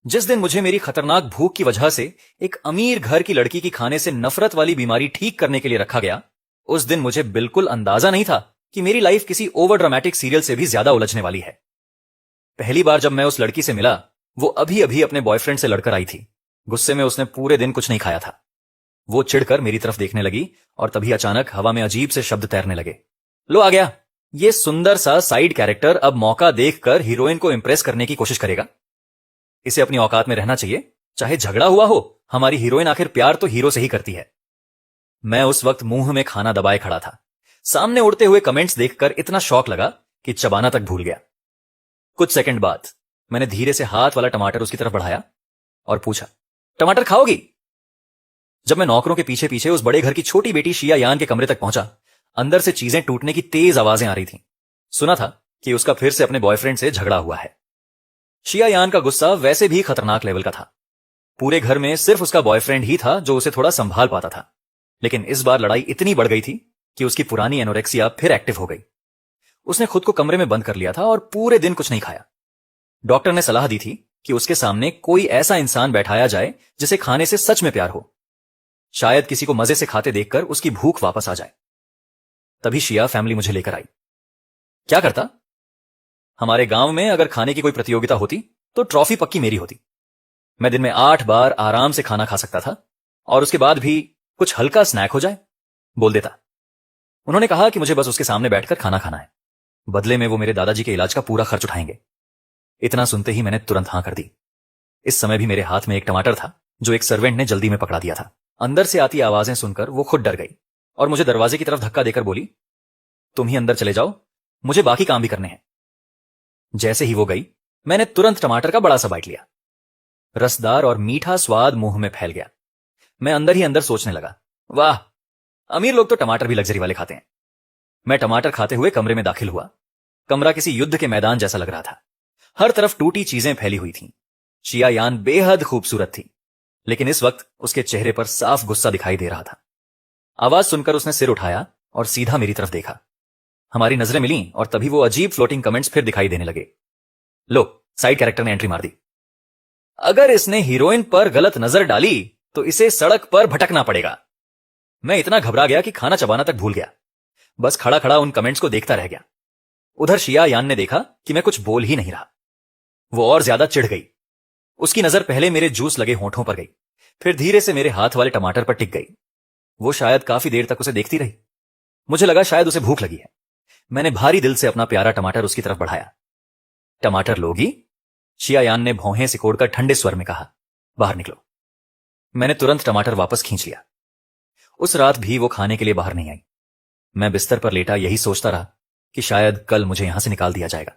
जिस दिन मुझे मेरी खतरनाक भूख की वजह से एक अमीर घर की लड़की की खाने से नफरत वाली बीमारी ठीक करने के लिए रखा गया, उस दिन मुझे बिल्कुल अंदाजा नहीं था कि मेरी लाइफ किसी ओवर ड्रामेटिक सीरियल से भी ज्यादा उलझने वाली है। पहली बार जब मैं उस लड़की से मिला, वो अभी अभी अपने बॉयफ्रेंड से लड़कर आई थी। गुस्से में उसने पूरे दिन कुछ नहीं खाया था। वो चिढ़कर मेरी तरफ देखने लगी और तभी अचानक हवा में अजीब से शब्द तैरने लगे। लो आ गया, ये सुंदर सा साइड कैरेक्टर अब मौका देखकर हीरोइन को इंप्रेस करने की कोशिश करेगा। इसे अपनी औकात में रहना चाहिए, चाहे झगड़ा हुआ हो। हमारी हीरोइन आखिर प्यार तो हीरो से ही करती है। मैं उस वक्त मुंह में खाना दबाए खड़ा था। सामने उड़ते हुए कमेंट्स देखकर इतना शौक लगा कि चबाना तक भूल गया। कुछ सेकंड बाद मैंने धीरे से हाथ वाला टमाटर उसकी तरफ बढ़ाया और पूछा, टमाटर खाओगी? जब मैं नौकरों के पीछे पीछे उस बड़े घर की छोटी बेटी शिया यान के कमरे तक पहुंचा, अंदर से चीजें टूटने की तेज आवाजें आ रही थीं। सुना था कि उसका फिर से अपने बॉयफ्रेंड से झगड़ा हुआ है। शिया यान का गुस्सा वैसे भी खतरनाक लेवल का था। पूरे घर में सिर्फ उसका बॉयफ्रेंड ही था जो उसे थोड़ा संभाल पाता था, लेकिन इस बार लड़ाई इतनी बढ़ गई थी कि उसकी पुरानी एनोरेक्सिया फिर एक्टिव हो गई। उसने खुद को कमरे में बंद कर लिया था और पूरे दिन कुछ नहीं खाया। डॉक्टर ने सलाह दी थी कि उसके सामने कोई ऐसा इंसान बैठाया जाए जिसे खाने से सच में प्यार हो। शायद किसी को मजे से खाते देखकर उसकी भूख वापस आ जाए। तभी शिया फैमिली मुझे लेकर आई। क्या करता? हमारे गांव में अगर खाने की कोई प्रतियोगिता होती तो ट्रॉफी पक्की मेरी होती। मैं दिन में 8 बार आराम से खाना खा सकता था और उसके बाद भी कुछ हल्का स्नैक हो जाए, बोल देता। उन्होंने कहा कि मुझे बस उसके सामने बैठकर खाना खाना है। बदले में वो मेरे दादाजी के इलाज का पूरा खर्च उठाएंगे। इतना सुनते ही मैंने तुरंत हां कर दी। इस समय भी मेरे हाथ में एक टमाटर था जो एक सर्वेंट ने जल्दी में पकड़ा दिया था। अंदर से आती आवाजें सुनकर वो खुद डर गई और मुझे दरवाजे की तरफ धक्का देकर बोली, तुम ही अंदर चले जाओ, मुझे बाकी काम भी करने हैं। जैसे ही वो गई, मैंने तुरंत टमाटर का बड़ा सा बाइट लिया। रसदार और मीठा स्वाद मुंह में फैल गया। मैं अंदर ही अंदर सोचने लगा, वाह, अमीर लोग तो टमाटर भी लग्जरी वाले खाते हैं। मैं टमाटर खाते हुए कमरे में दाखिल हुआ। कमरा किसी युद्ध के मैदान जैसा लग रहा था। हर तरफ टूटी चीजें फैली हुई थीं। शिया यान बेहद खूबसूरत थी, लेकिन इस वक्त उसके चेहरे पर साफ गुस्सा दिखाई दे रहा था। आवाज सुनकर उसने सिर उठाया और सीधा मेरी तरफ देखा। हमारी नजरें मिलीं और तभी वो अजीब फ्लोटिंग कमेंट्स फिर दिखाई देने लगे। लो, साइड कैरेक्टर ने एंट्री मार दी। अगर इसने हीरोइन पर गलत नजर डाली तो इसे सड़क पर भटकना पड़ेगा। मैं इतना घबरा गया कि खाना चबाना तक भूल गया। बस खड़ा खड़ा उन कमेंट्स को देखता रह गया। उधर शिया यान ने देखा कि मैं कुछ बोल ही नहीं रहा। वो और ज्यादा चिढ़ गई। उसकी नजर पहले मेरे जूस लगे होठों पर गई, फिर धीरे से मेरे हाथ वाले टमाटर पर टिक गई। वो शायद काफी देर तक उसे देखती रही। मुझे लगा शायद उसे भूख लगी है। मैंने भारी दिल से अपना प्यारा टमाटर उसकी तरफ बढ़ाया। टमाटर लोगी? शिया यान ने भौहें सिकोड़कर ठंडे स्वर में कहा, बाहर निकलो। मैंने तुरंत टमाटर वापस खींच लिया। उस रात भी वो खाने के लिए बाहर नहीं आई। मैं बिस्तर पर लेटा यही सोचता रहा कि शायद कल मुझे यहां से निकाल दिया जाएगा।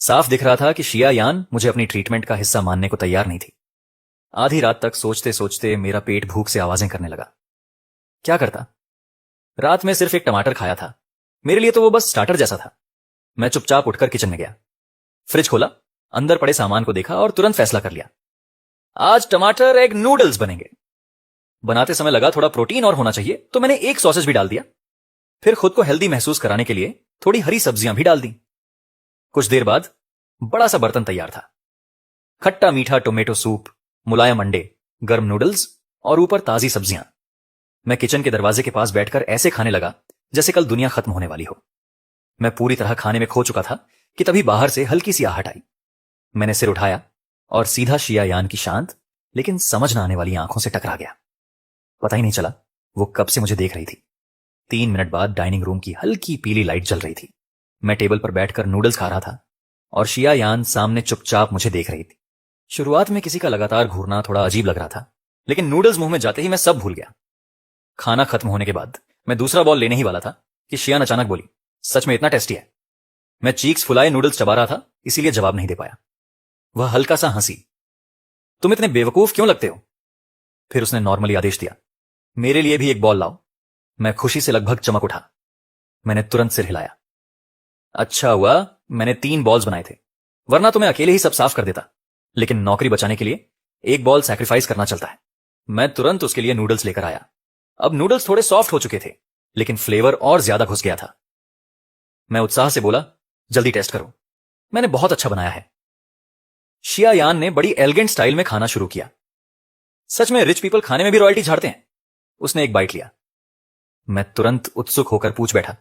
साफ दिख रहा था कि शिया यान मुझे अपनी ट्रीटमेंट का हिस्सा मानने को तैयार नहीं थी। आधी रात तक सोचते सोचते मेरा पेट भूख से आवाजें करने लगा। क्या करता? रात में सिर्फ एक टमाटर खाया था। मेरे लिए तो वो बस स्टार्टर जैसा था। मैं चुपचाप उठकर किचन में गया। फ्रिज खोला, अंदर पड़े सामान को देखा और तुरंत फैसला कर लिया, आज टमाटर एग नूडल्स बनेंगे। बनाते समय लगा थोड़ा प्रोटीन और होना चाहिए, तो मैंने एक सॉसेज भी डाल दिया। फिर खुद को हेल्दी महसूस कराने के लिए थोड़ी हरी सब्जियां भी डाल दी। कुछ देर बाद बड़ा सा बर्तन तैयार था। खट्टा मीठा टोमेटो सूप, मुलायम अंडे, गर्म नूडल्स और ऊपर ताजी सब्जियां। मैं किचन के दरवाजे के पास बैठकर ऐसे खाने लगा जैसे कल दुनिया खत्म होने वाली हो। मैं पूरी तरह खाने में खो चुका था कि तभी बाहर से हल्की सी आहट आई। मैंने सिर उठाया और सीधा शिया यान की शांत लेकिन समझ न आने वाली आंखों से टकरा गया। पता ही नहीं चला वो कब से मुझे देख रही थी। 3 मिनट बाद डाइनिंग रूम की हल्की पीली लाइट जल रही थी। मैं टेबल पर बैठकर नूडल्स खा रहा था और शिया यान सामने चुपचाप मुझे देख रही थी। शुरुआत में किसी का लगातार घूरना थोड़ा अजीब लग रहा था, लेकिन नूडल्स मुंह में जाते ही मैं सब भूल गया। खाना खत्म होने के बाद मैं दूसरा बॉल लेने ही वाला था कि शियान अचानक बोली, सच में इतना टेस्टी है? मैं चीक्स फुलाए नूडल्स चबा रहा था, इसीलिए जवाब नहीं दे पाया। वह हल्का सा हंसी, तुम इतने बेवकूफ क्यों लगते हो? फिर उसने नॉर्मली आदेश दिया, मेरे लिए भी एक बॉल लाओ। मैं खुशी से लगभग चमक उठा। मैंने तुरंत सिर हिलाया। अच्छा हुआ मैंने 3 बॉल्स बनाए थे, वरना तो मैं अकेले ही सब साफ कर देता। लेकिन नौकरी बचाने के लिए एक बॉल सैक्रिफाइस करना चलता है। मैं तुरंत उसके लिए नूडल्स लेकर आया। अब नूडल्स थोड़े सॉफ्ट हो चुके थे, लेकिन फ्लेवर और ज्यादा घुस गया था। मैं उत्साह से बोला, जल्दी टेस्ट करो, मैंने बहुत अच्छा बनाया है। शिया यान ने बड़ी एलिगेंट स्टाइल में खाना शुरू किया। सच में रिच पीपल खाने में भी रॉयल्टी झाड़ते हैं। उसने एक बाइट लिया। मैं तुरंत उत्सुक होकर पूछ बैठा,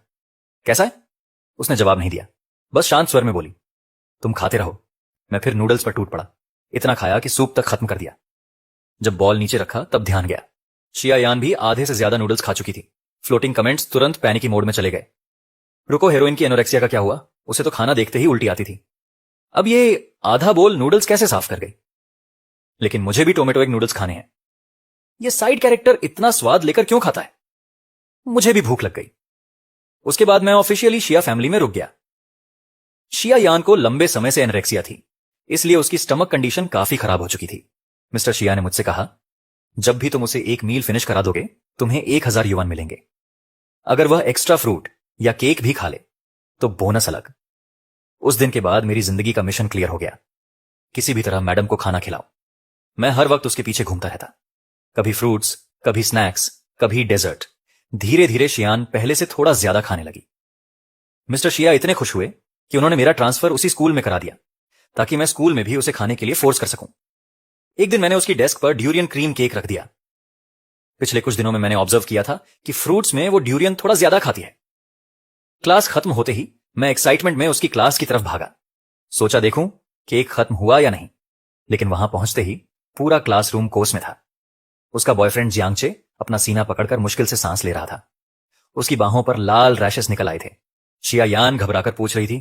कैसा है? उसने जवाब नहीं दिया, बस शांत स्वर में बोली, तुम खाते रहो। मैं फिर नूडल्स पर टूट पड़ा। इतना खाया कि सूप तक खत्म कर दिया। जब बॉल नीचे रखा तब ध्यान गया, शिया यान भी आधे से ज्यादा नूडल्स खा चुकी थी। फ्लोटिंग कमेंट्स तुरंत पैनिकी मोड में चले गए। रुको, हेरोइन की एनोरेक्सिया का क्या हुआ? उसे तो खाना देखते ही उल्टी आती थी। अब ये आधा बोल नूडल्स कैसे साफ कर गई? लेकिन मुझे भी टोमेटो एग नूडल्स खाने हैं। ये साइड कैरेक्टर इतना स्वाद लेकर क्यों खाता है? मुझे भी भूख लग गई। उसके बाद मैं ऑफिशियली शिया फैमिली में रुक गया। शिया यान को लंबे समय से एनोरेक्सिया थी, इसलिए उसकी स्टमक कंडीशन काफी खराब हो चुकी थी। मिस्टर शिया ने मुझसे कहा, जब भी तुम उसे एक मील फिनिश करा दोगे तुम्हें 1000 युआन मिलेंगे। अगर वह एक्स्ट्रा फ्रूट या केक भी खा ले तो बोनस अलग। उस दिन के बाद मेरी जिंदगी का मिशन क्लियर हो गया। किसी भी तरह मैडम को खाना खिलाओ। मैं हर वक्त उसके पीछे घूमता रहता। कभी फ्रूट्स, कभी स्नैक्स, कभी डेजर्ट। धीरे धीरे शियान पहले से थोड़ा ज्यादा खाने लगी। मिस्टर शिया इतने खुश हुए कि उन्होंने मेरा ट्रांसफर उसी स्कूल में करा दिया ताकि मैं स्कूल में भी उसे खाने के लिए फोर्स कर सकूं। एक दिन मैंने उसकी डेस्क पर ड्यूरियन क्रीम केक रख दिया। पिछले कुछ दिनों में मैंने ऑब्जर्व किया था कि फ्रूट्स में वो ड्यूरियन थोड़ा ज्यादा खाती है। क्लास खत्म होते ही मैं एक्साइटमेंट में उसकी क्लास की तरफ भागा। सोचा देखूं केक खत्म हुआ या नहीं। लेकिन वहां पहुंचते ही पूरा क्लासरूम कोस में था। उसका बॉयफ्रेंड जियांगचे अपना सीना पकड़कर मुश्किल से सांस ले रहा था। उसकी बाहों पर लाल रैशेस निकल आए थे। शिया यान घबराकर पूछ रही थी,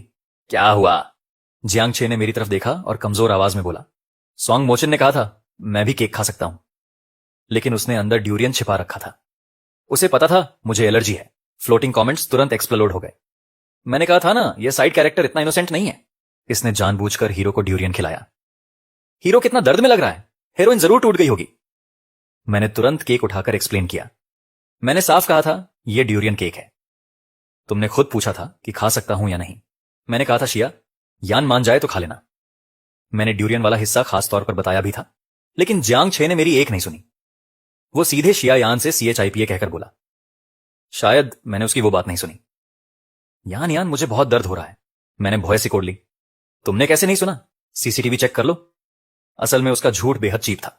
क्या हुआ? जियांगचे ने मेरी तरफ देखा और कमजोर आवाज में बोला, सॉन्ग मोचन ने कहा था मैं भी केक खा सकता हूं। लेकिन उसने अंदर ड्यूरियन छिपा रखा था। उसे पता था मुझे एलर्जी है। फ्लोटिंग कमेंट्स तुरंत एक्सप्लोड हो गए। मैंने कहा था ना, यह साइड कैरेक्टर इतना इनोसेंट नहीं है। इसने जानबूझकर हीरो को ड्यूरियन खिलाया। हीरो कितना दर्द में लग रहा है, हेरोइन जरूर टूट गई होगी। मैंने तुरंत केक उठाकर एक्सप्लेन किया। मैंने साफ कहा था यह ड्यूरियन केक है। तुमने खुद पूछा था कि खा सकता हूं या नहीं। मैंने कहा था शिया, यान मान जाए तो खा लेना। मैंने ड्यूरियन वाला हिस्सा खास तौर पर बताया भी था, लेकिन जियांगचे ने मेरी एक नहीं सुनी। वो सीधे शिया यान से CHIPA कहकर बोला। शायद मैंने उसकी वो बात नहीं सुनी। यान यान मुझे बहुत दर्द हो रहा है। मैंने भौं सिकोड़ ली। तुमने कैसे नहीं सुना? CCTV चेक कर लो। असल में उसका झूठ बेहद चीप था।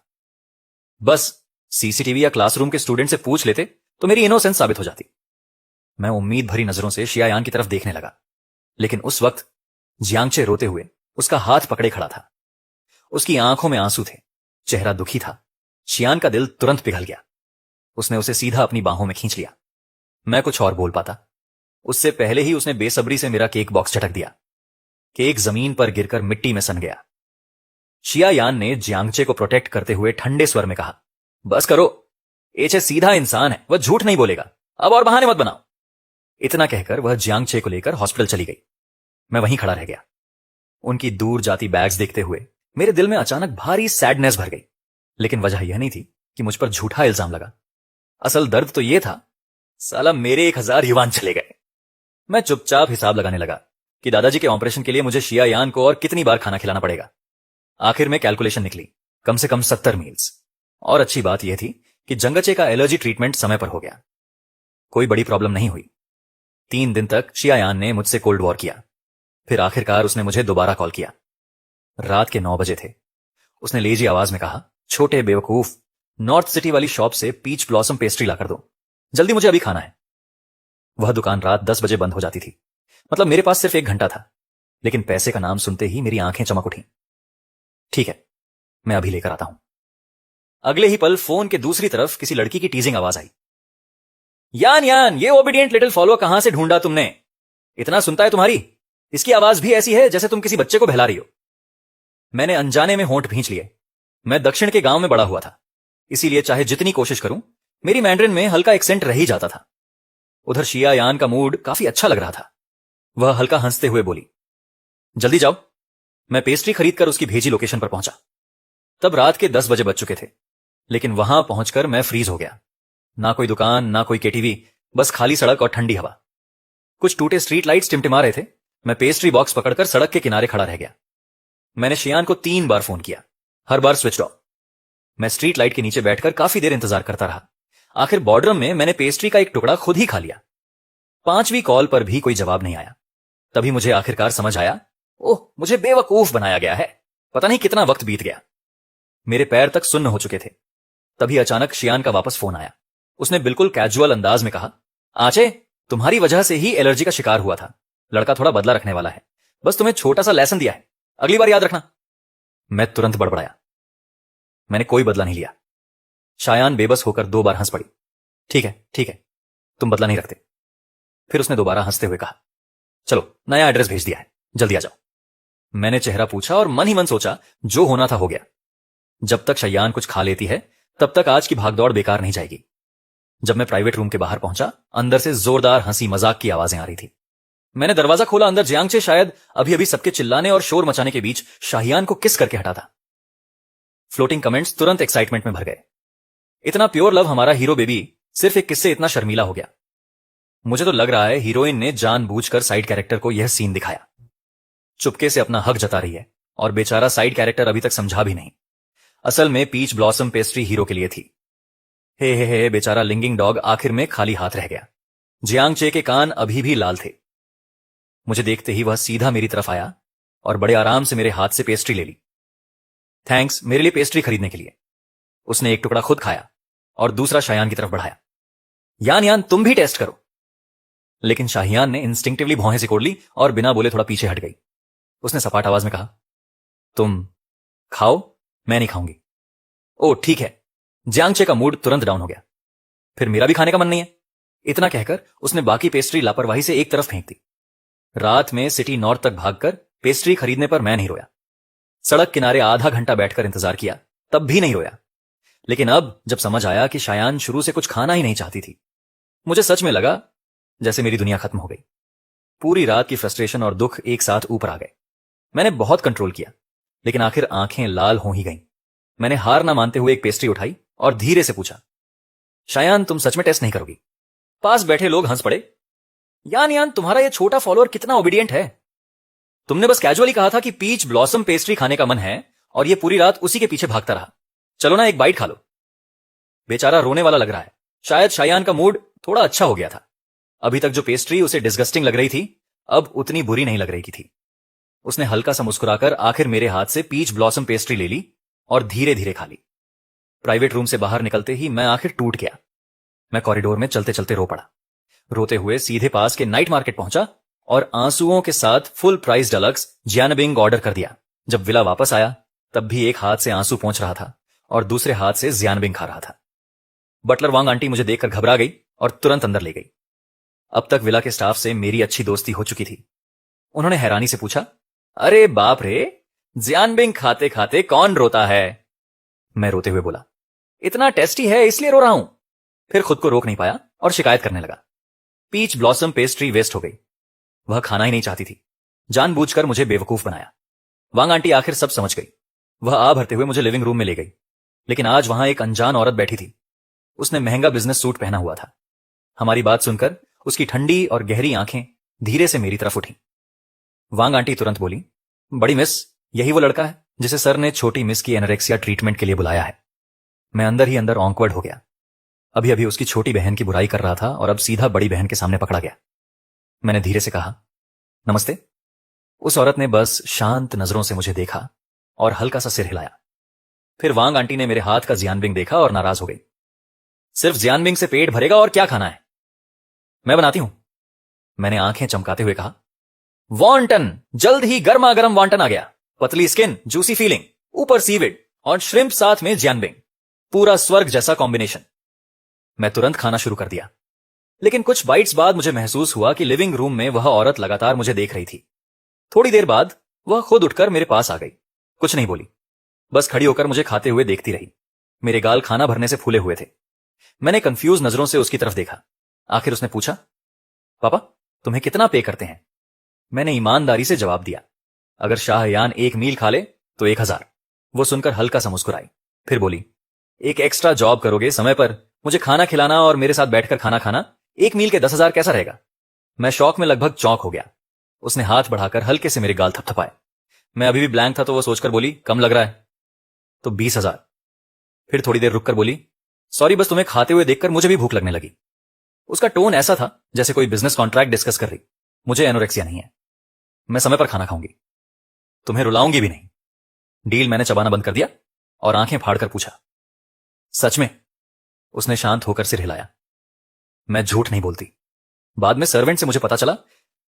बस CCTV या क्लासरूम के स्टूडेंट से पूछ लेते तो मेरी इनोसेंस साबित हो जाती। मैं उम्मीद भरी नजरों से शिया यान की तरफ देखने लगा, लेकिन उस वक्त जियांगचे रोते हुए उसका हाथ पकड़े खड़ा था। उसकी आंखों में आंसू थे, चेहरा दुखी था। शियान का दिल तुरंत पिघल गया। उसने उसे सीधा अपनी बाहों में खींच लिया। मैं कुछ और बोल पाता उससे पहले ही उसने बेसब्री से मेरा केक बॉक्स झटक दिया। केक जमीन पर गिरकर मिट्टी में सन गया। शिया यान ने जियांगचे को प्रोटेक्ट करते हुए ठंडे स्वर में कहा, बस करो, एचे सीधा इंसान है, वह झूठ नहीं बोलेगा। अब और बहाने मत बनाओ। इतना कहकर वह जियांगचे को लेकर हॉस्पिटल चली गई। मैं वहीं खड़ा रह गया। उनकी दूर जाती बैग्स देखते हुए मेरे दिल में अचानक भारी सैडनेस भर गई। लेकिन वजह यह नहीं थी कि मुझ पर झूठा इल्जाम लगा। असल दर्द तो यह था, साला मेरे 1000 युआन चले गए। मैं चुपचाप हिसाब लगाने लगा कि दादाजी के ऑपरेशन के लिए मुझे शिया यान को और कितनी बार खाना खिलाना पड़ेगा। आखिर में कैलकुलेशन निकली, कम से कम 70 मील्स। और अच्छी बात यह थी कि जंगचे का एलर्जी ट्रीटमेंट समय पर हो गया। कोई बड़ी प्रॉब्लम नहीं हुई। 3 दिन तक शिया यान ने मुझसे कोल्ड वॉर किया। फिर आखिरकार उसने मुझे दोबारा कॉल किया। रात के 9 बजे थे। उसने लेजी आवाज में कहा, छोटे बेवकूफ, नॉर्थ सिटी वाली शॉप से पीच ब्लॉसम पेस्ट्री लाकर दो, जल्दी, मुझे अभी खाना है। वह दुकान रात 10 बजे बंद हो जाती थी। मतलब मेरे पास सिर्फ 1 घंटा था, लेकिन पैसे का नाम सुनते ही मेरी आंखें चमक उठी। ठीक है, मैं अभी लेकर आता हूं। अगले ही पल फोन के दूसरी तरफ किसी लड़की की टीजिंग आवाज आई। यान यान, ये ओबीडिएंट लिटिल फॉलोअर कहां से ढूंढा तुमने? इतना सुनता है तुम्हारी? इसकी आवाज भी ऐसी है जैसे तुम किसी बच्चे को बहला रही हो। मैंने अनजाने में होंठ भींच लिए। मैं दक्षिण के गांव में बड़ा हुआ था, इसीलिए चाहे जितनी कोशिश करूं मेरी मैंड्रिन में हल्का एक्सेंट रह ही जाता था। उधर शिया यान का मूड काफी अच्छा लग रहा था। वह हल्का हंसते हुए बोली, जल्दी जाओ। मैं पेस्ट्री खरीदकर उसकी भेजी लोकेशन पर पहुंचा। तब रात के 10 बजे बज चुके थे, लेकिन वहां पहुंचकर मैं फ्रीज हो गया। ना कोई दुकान, ना कोई केटीवी, बस खाली सड़क और ठंडी हवा। कुछ टूटे स्ट्रीट लाइट्स टिमटिमा रहे थे। मैं पेस्ट्री बॉक्स पकड़कर सड़क के किनारे खड़ा रह गया। मैंने शियान को 3 बार फोन किया, हर बार स्विच ऑफ। मैं स्ट्रीट लाइट के नीचे बैठकर काफी देर इंतजार करता रहा। आखिर बॉर्डरम में मैंने पेस्ट्री का एक टुकड़ा खुद ही खा लिया। 5वीं कॉल पर भी कोई जवाब नहीं आया। तभी मुझे आखिरकार समझ आया, ओह, मुझे बेवकूफ बनाया गया है। पता नहीं कितना वक्त बीत गया, मेरे पैर तक सुन्न हो चुके थे। तभी अचानक शियान का वापस फोन आया। उसने बिल्कुल कैजुअल अंदाज में कहा, आचे, तुम्हारी वजह से ही एलर्जी का शिकार हुआ था। लड़का थोड़ा बदला रखने वाला है, बस तुम्हें छोटा सा लेसन दिया है, अगली बार याद रखना। मैं तुरंत बड़बड़ाया। मैंने कोई बदला नहीं लिया। शायान बेबस होकर 2 बार हंस पड़ी। ठीक है, तुम बदला नहीं रखते। फिर उसने दोबारा हंसते हुए कहा, चलो नया एड्रेस भेज दिया है, जल्दी आ जाओ। मैंने चेहरा पूछा और मन ही मन सोचा, जो होना था हो गया। जब तक शयान कुछ खा लेती है तब तक आज की भागदौड़ बेकार नहीं जाएगी। जब मैं प्राइवेट रूम के बाहर पहुंचा, अंदर से जोरदार हंसी मजाक की आवाजें आ रही थी। मैंने दरवाजा खोला, अंदर जियांगचे शायद अभी अभी सबके चिल्लाने और शोर मचाने के बीच शाहियान को किस करके हटा था। फ्लोटिंग कमेंट्स तुरंत एक्साइटमेंट में भर गए। इतना प्योर लव हमारा हीरो बेबी सिर्फ एक किस्से इतना शर्मीला हो गया। मुझे तो लग रहा है हीरोइन ने जानबूझकर साइड कैरेक्टर को यह सीन दिखाया। चुपके से अपना हक जता रही है और बेचारा साइड कैरेक्टर अभी तक समझा भी नहीं। असल में पीच ब्लॉसम पेस्ट्री हीरो के लिए थी। हे बेचारा लिंगिंग डॉग आखिर में खाली हाथ रह गया। जियांगचे के कान अभी भी लाल थे। मुझे देखते ही वह सीधा मेरी तरफ आया और बड़े आराम से मेरे हाथ से पेस्ट्री ले ली। थैंक्स मेरे लिए पेस्ट्री खरीदने के लिए। उसने एक टुकड़ा खुद खाया और दूसरा शायान की तरफ बढ़ाया। यान तुम भी टेस्ट करो। लेकिन शाहियान ने इंस्टिंक्टिवली भौहें सिकोड़ ली और बिना बोले थोड़ा पीछे हट गई। उसने सपाट आवाज में कहा, तुम खाओ, मैं नहीं खाऊंगी। ओ ठीक है। जियांगचे का मूड तुरंत डाउन हो गया। फिर मेरा भी खाने का मन नहीं है। इतना कहकर उसने बाकी पेस्ट्री लापरवाही से एक तरफ फेंक दी। रात में सिटी नॉर्थ तक भागकर पेस्ट्री खरीदने पर मैं नहीं रोया। सड़क किनारे आधा घंटा बैठकर इंतजार किया, तब भी नहीं रोया। लेकिन अब जब समझ आया कि शायान शुरू से कुछ खाना ही नहीं चाहती थी, मुझे सच में लगा जैसे मेरी दुनिया खत्म हो गई। पूरी रात की फ्रस्ट्रेशन और दुख एक साथ ऊपर आ गए। मैंने बहुत कंट्रोल किया, लेकिन आखिर आंखें लाल हो ही गईं। मैंने हार ना मानते हुए एक पेस्ट्री उठाई और धीरे से पूछा, शायान तुम सच में टेस्ट नहीं करोगी? पास बैठे लोग हंस पड़े। यान तुम्हारा यह छोटा फॉलोअर कितना ओबीडियंट है। तुमने बस कैजुअली कहा था कि पीच ब्लॉसम पेस्ट्री खाने का मन है और यह पूरी रात उसी के पीछे भागता रहा। चलो ना एक बाइट खा लो। बेचारा रोने वाला लग रहा है। शायद शायान का मूड थोड़ा अच्छा हो गया था। अभी तक जो पेस्ट्री उसे डिस्गस्टिंग लग रही थी, अब उतनी बुरी नहीं लग रही थी। उसने हल्का सा मुस्कुराकर आखिर मेरे हाथ से पीच ब्लॉसम पेस्ट्री ले ली और धीरे धीरे खा ली। प्राइवेट रूम से बाहर निकलते ही मैं आखिर टूट गया। मैं कॉरिडोर में चलते चलते रो पड़ा। रोते हुए सीधे पास के नाइट मार्केट पहुंचा और आंसुओं के साथ फुल प्राइस डलक्स जियानबिंग ऑर्डर कर दिया। जब विला वापस आया तब भी एक हाथ से आंसू पहुंच रहा था और दूसरे हाथ से जियानबिंग खा रहा था। बटलर वांग आंटी मुझे देखकर घबरा गई और तुरंत अंदर ले गई। अब तक विला के स्टाफ से मेरी अच्छी दोस्ती हो चुकी थी। उन्होंने हैरानी से पूछा, अरे बाप रे, जियानबिंग खाते खाते कौन रोता है? मैं रोते हुए बोला, इतना टेस्टी है इसलिए रो रहा हूं। फिर खुद को रोक नहीं पाया और शिकायत करने लगा। पीच ब्लॉसम पेस्ट्री वेस्ट हो गई। वह खाना ही नहीं चाहती थी। जानबूझकर मुझे बेवकूफ बनाया। वांग आंटी आखिर सब समझ गई। वह आ भरते हुए मुझे लिविंग रूम में ले गई। लेकिन आज वहां एक अनजान औरत बैठी थी। उसने महंगा बिजनेस सूट पहना हुआ था। हमारी बात सुनकर उसकी ठंडी और गहरी आंखें धीरे से मेरी तरफ उठी। वांग आंटी तुरंत बोली, बड़ी मिस, यही वो लड़का है जिसे सर ने छोटी मिस की एनोरेक्सिया ट्रीटमेंट के लिए बुलाया है। मैं अंदर ही अंदर ऑकवर्ड हो गया। अभी अभी उसकी छोटी बहन की बुराई कर रहा था और अब सीधा बड़ी बहन के सामने पकड़ा गया। मैंने धीरे से कहा, नमस्ते। उस औरत ने बस शांत नजरों से मुझे देखा और हल्का सा सिर हिलाया। फिर वांग आंटी ने मेरे हाथ का जियानबिंग देखा और नाराज हो गई। सिर्फ जियानबिंग से पेट भरेगा और क्या खाना है? मैं बनाती हूं, मैंने आंखें चमकाते हुए कहा। वॉन्टन, जल्द ही गर्मा गर्म वॉन्टन आ गया। पतली स्किन, जूसी फीलिंग, ऊपर सीविड और श्रिम्प साथ में जियानबिंग। पूरा स्वर्ग जैसा कॉम्बिनेशन। मैं तुरंत खाना शुरू कर दिया। लेकिन कुछ बाइट्स बाद मुझे महसूस हुआ कि लिविंग रूम में वह औरत लगातार मुझे देख रही थी। थोड़ी देर बाद वह खुद उठकर मेरे पास आ गई। कुछ नहीं बोली, बस खड़ी होकर मुझे खाते हुए देखती रही। मेरे गाल खाना भरने से फूले हुए थे। मैंने कंफ्यूज नजरों से उसकी तरफ देखा। आखिर उसने पूछा, पापा तुम्हें कितना पे करते हैं? मैंने ईमानदारी से जवाब दिया, अगर शाहयान एक मील खा ले तो 1000। वो सुनकर हल्का सा मुस्कुराई। फिर बोली, एक एक्स्ट्रा जॉब करोगे समय पर मुझे खाना खिलाना और मेरे साथ बैठकर खाना खाना, 1 मील के 10,000 कैसा रहेगा? मैं शौक में लगभग चौंक हो गया। उसने हाथ बढ़ाकर हल्के से मेरे गाल थपथपाए। मैं अभी भी ब्लैंक था तो वो सोचकर बोली, कम लग रहा है तो 20,000। फिर थोड़ी देर रुककर बोली, सॉरी बस तुम्हें खाते हुए देखकर मुझे भी भूख लगने लगी। उसका टोन ऐसा था जैसे कोई बिजनेस कॉन्ट्रैक्ट डिस्कस कर रही। मुझे एनोरेक्सिया नहीं है, मैं समय पर खाना खाऊंगी, तुम्हें रुलाऊंगी भी नहीं। डील मैंने चबाना बंद कर दिया और आंखें फाड़कर पूछा, सच में? उसने शांत होकर सिर हिलाया। मैं झूठ नहीं बोलती। बाद में सर्वेंट से मुझे पता चला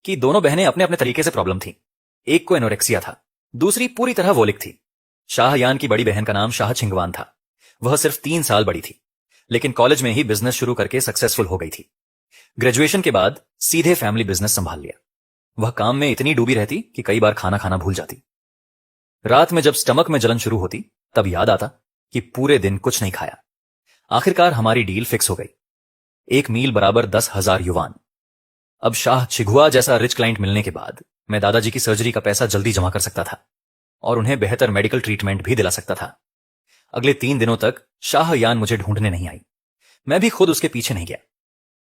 कि दोनों बहनें अपने अपने तरीके से प्रॉब्लम थी। एक को एनोरेक्सिया था, दूसरी पूरी तरह वोलिक थी। शाहयान की बड़ी बहन का नाम शाह छिंगवान था। वह सिर्फ 3 साल बड़ी थी, लेकिन कॉलेज में ही बिजनेस शुरू करके सक्सेसफुल हो गई थी। ग्रेजुएशन के बाद सीधे फैमिली बिजनेस संभाल लिया। वह काम में इतनी डूबी रहती कि कई बार खाना खाना भूल जाती। रात में जब स्टमक में जलन शुरू होती तब याद आता कि पूरे दिन कुछ नहीं खाया। आखिरकार हमारी डील फिक्स हो गई। एक मील बराबर 10,000 युवान। अब शाह छिगुआ जैसा रिच क्लाइंट मिलने के बाद मैं दादाजी की सर्जरी का पैसा जल्दी जमा कर सकता था और उन्हें बेहतर मेडिकल ट्रीटमेंट भी दिला सकता था। अगले 3 दिनों तक शाहयान मुझे ढूंढने नहीं आई। मैं भी खुद उसके पीछे नहीं गया।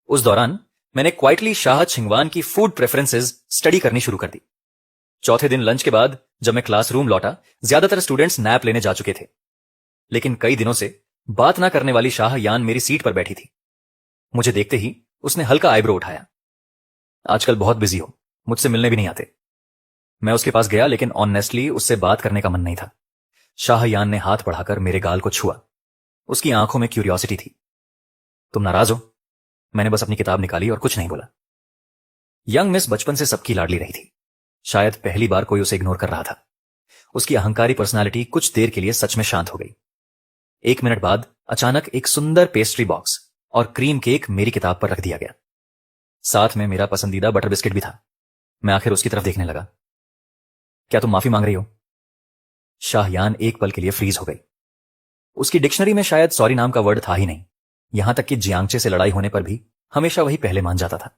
उस दौरान मैंने क्वाइटली शाह छिंगवान की फूड प्रेफरेंसेस स्टडी करनी शुरू कर दी। चौथे दिन लंच के बाद जब मैं क्लासरूम लौटा, ज्यादातर स्टूडेंट्स नैप लेने जा चुके थे, लेकिन कई दिनों से बात ना करने वाली शाहयान मेरी सीट पर बैठी थी। मुझे देखते ही उसने हल्का आईब्रो उठाया। आजकल बहुत बिजी हो, मुझसे मिलने भी नहीं आते। मैं उसके पास गया, लेकिन ऑनेस्टली उससे बात करने का मन नहीं था। शाहयान ने हाथ बढ़ाकर मेरे गाल को छुआ। उसकी आंखों में क्यूरियोसिटी थी। तुम नाराज हो? मैंने बस अपनी किताब निकाली और कुछ नहीं बोला। यंग मिस बचपन से सबकी लाडली रही थी। शायद पहली बार कोई उसे इग्नोर कर रहा था। उसकी अहंकारी पर्सनालिटी कुछ देर के लिए सच में शांत हो गई। 1 मिनट बाद अचानक एक सुंदर पेस्ट्री बॉक्स और क्रीम केक मेरी किताब पर रख दिया गया। साथ में मेरा पसंदीदा बटर बिस्किट भी था। मैं आखिर उसकी तरफ देखने लगा। क्या तुम माफी मांग रही हो? शाहयान एक पल के लिए फ्रीज हो गई। उसकी डिक्शनरी में शायद सॉरी नाम का वर्ड था ही नहीं। यहां तक कि जियांगचे से लड़ाई होने पर भी हमेशा वही पहले मान जाता था।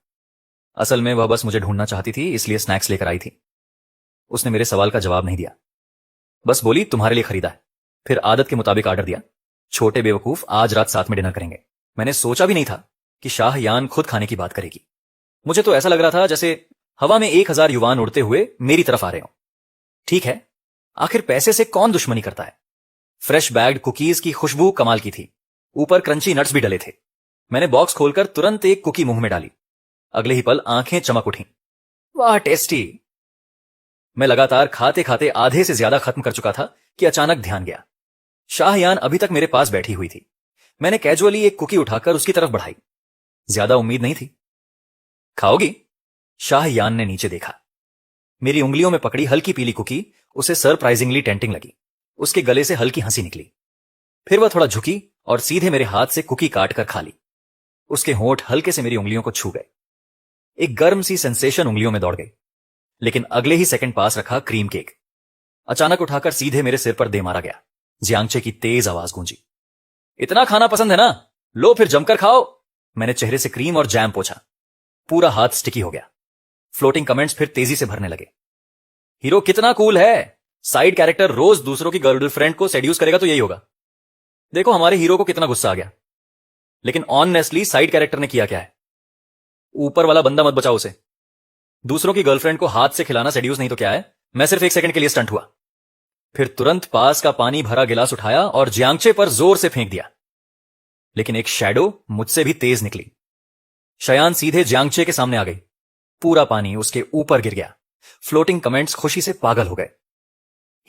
असल में वह बस मुझे ढूंढना चाहती थी, इसलिए स्नैक्स लेकर आई थी। उसने मेरे सवाल का जवाब नहीं दिया, बस बोली तुम्हारे लिए खरीदा है। फिर आदत के मुताबिक ऑर्डर दिया। छोटे बेवकूफ, आज रात साथ में डिनर करेंगे। मैंने सोचा भी नहीं था कि शाहयान खुद खाने की बात करेगी। मुझे तो ऐसा लग रहा था जैसे हवा में 1,000 युवान उड़ते हुए मेरी तरफ आ रहे हो। ठीक है, आखिर पैसे से कौन दुश्मनी करता है। फ्रेश बैग्ड कुकीज की खुशबू कमाल की थी। ऊपर क्रंची नट्स भी डले थे। मैंने बॉक्स खोलकर तुरंत एक कुकी मुंह में डाली। अगले ही पल आंखें चमक उठी। वाह टेस्टी। मैं लगातार खाते खाते आधे से ज्यादा खत्म कर चुका था कि अचानक ध्यान गया। शाहयान अभी तक मेरे पास बैठी हुई थी। मैंने कैजुअली एक कुकी उठाकर उसकी तरफ बढ़ाई। ज्यादा उम्मीद नहीं थी। खाओगी? शाहयान ने नीचे देखा। मेरी उंगलियों में पकड़ी हल्की पीली कुकी उसे सरप्राइजिंगली टेंटिंग लगी। उसके गले से हल्की हंसी निकली। फिर वह थोड़ा झुकी और सीधे मेरे हाथ से कुकी काट कर खा ली। उसके होंठ हल्के से मेरी उंगलियों को छू गए। एक गर्म सी सेंसेशन उंगलियों में दौड़ गई, लेकिन अगले ही सेकंड पास रखा क्रीम केक अचानक उठाकर सीधे मेरे सिर पर दे मारा गया। जियांगचे की तेज आवाज गूंजी, इतना खाना पसंद है ना? लो फिर जमकर खाओ। मैंने चेहरे से क्रीम और जैम पोंछा। पूरा हाथ स्टिकी हो गया। फ्लोटिंग कमेंट्स फिर तेजी से भरने लगे। हीरो कितना कूल है। साइड कैरेक्टर रोज दूसरों की गर्लफ्रेंड को सेड्यूस करेगा तो यही होगा। देखो हमारे हीरो को कितना गुस्सा आ गया। लेकिन ऑनेस्टली साइड कैरेक्टर ने किया क्या है? ऊपर वाला बंदा मत बचाओ उसे। दूसरों की गर्लफ्रेंड को हाथ से खिलाना सेड्यूस नहीं तो क्या है? मैं सिर्फ 1 सेकंड के लिए स्टंट हुआ। फिर तुरंत पास का पानी भरा गिलास उठाया और जियांगचे पर जोर से फेंक दिया। लेकिन एक शैडो मुझसे भी तेज निकली। शयान सीधे जियांगचे के सामने आ गई। पूरा पानी उसके ऊपर गिर गया। फ्लोटिंग कमेंट्स खुशी से पागल हो गए।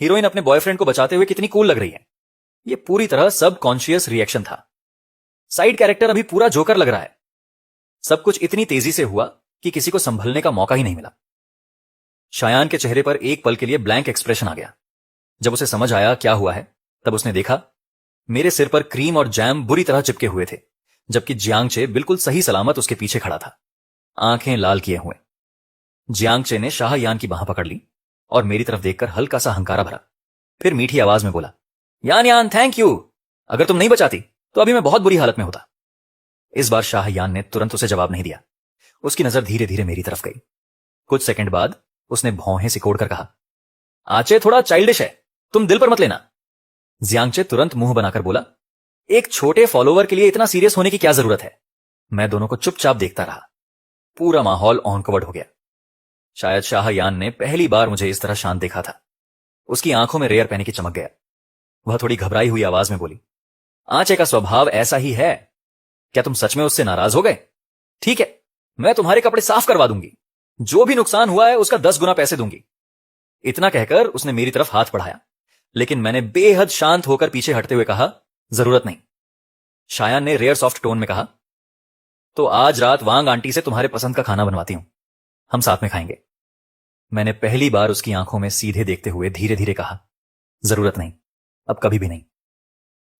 हीरोइन अपने बॉयफ्रेंड को बचाते हुए कितनी कूल लग रही है। यह पूरी तरह सबकॉन्शियस रिएक्शन था। साइड कैरेक्टर अभी पूरा जोकर लग रहा है। सब कुछ इतनी तेजी से हुआ कि किसी को संभलने का मौका ही नहीं मिला। शायान के चेहरे पर एक पल के लिए ब्लैंक एक्सप्रेशन आ गया। जब उसे समझ आया क्या हुआ है, तब उसने देखा मेरे सिर पर क्रीम और जैम बुरी तरह चिपके हुए थे, जबकि जियांगचे बिल्कुल सही सलामत उसके पीछे खड़ा था, आंखें लाल किए हुए। जियांगचे ने शाहयान की बाह पकड़ ली और मेरी तरफ देखकर हल्का सा हंकारा भरा। फिर मीठी आवाज में बोला, यान यान थैंक यू। अगर तुम नहीं बचाती तो अभी मैं बहुत बुरी हालत में होता। इस बार शाहयान ने तुरंत उसे जवाब नहीं दिया। उसकी नजर धीरे धीरे मेरी तरफ गई। कुछ सेकंड बाद उसने भौहें सिकोड़कर कहा, आचे थोड़ा चाइल्डिश है, तुम दिल पर मत लेना। जियांगचे तुरंत मुंह बनाकर बोला, एक छोटे फॉलोवर के लिए इतना सीरियस होने की क्या जरूरत है? मैं दोनों को चुपचाप देखता रहा। पूरा माहौल ऑन कवर्ड हो गया। शायद शाहयान ने पहली बार मुझे इस तरह शांत देखा था। उसकी आंखों में रेयर पैनिक चमक गया। वह थोड़ी घबराई हुई आवाज में बोली, आंचे का स्वभाव ऐसा ही है। क्या तुम सच में उससे नाराज हो गए? ठीक है, मैं तुम्हारे कपड़े साफ करवा दूंगी। जो भी नुकसान हुआ है उसका 10 गुना पैसे दूंगी। इतना कहकर उसने मेरी तरफ हाथ बढ़ाया। लेकिन मैंने बेहद शांत होकर पीछे हटते हुए कहा, जरूरत नहीं। शायान ने रेयर सॉफ्ट टोन में कहा, तो आज रात वांग आंटी से तुम्हारे पसंद का खाना बनवाती हूं, हम साथ में खाएंगे। मैंने पहली बार उसकी आंखों में सीधे देखते हुए धीरे धीरे कहा, जरूरत नहीं, अब कभी भी नहीं।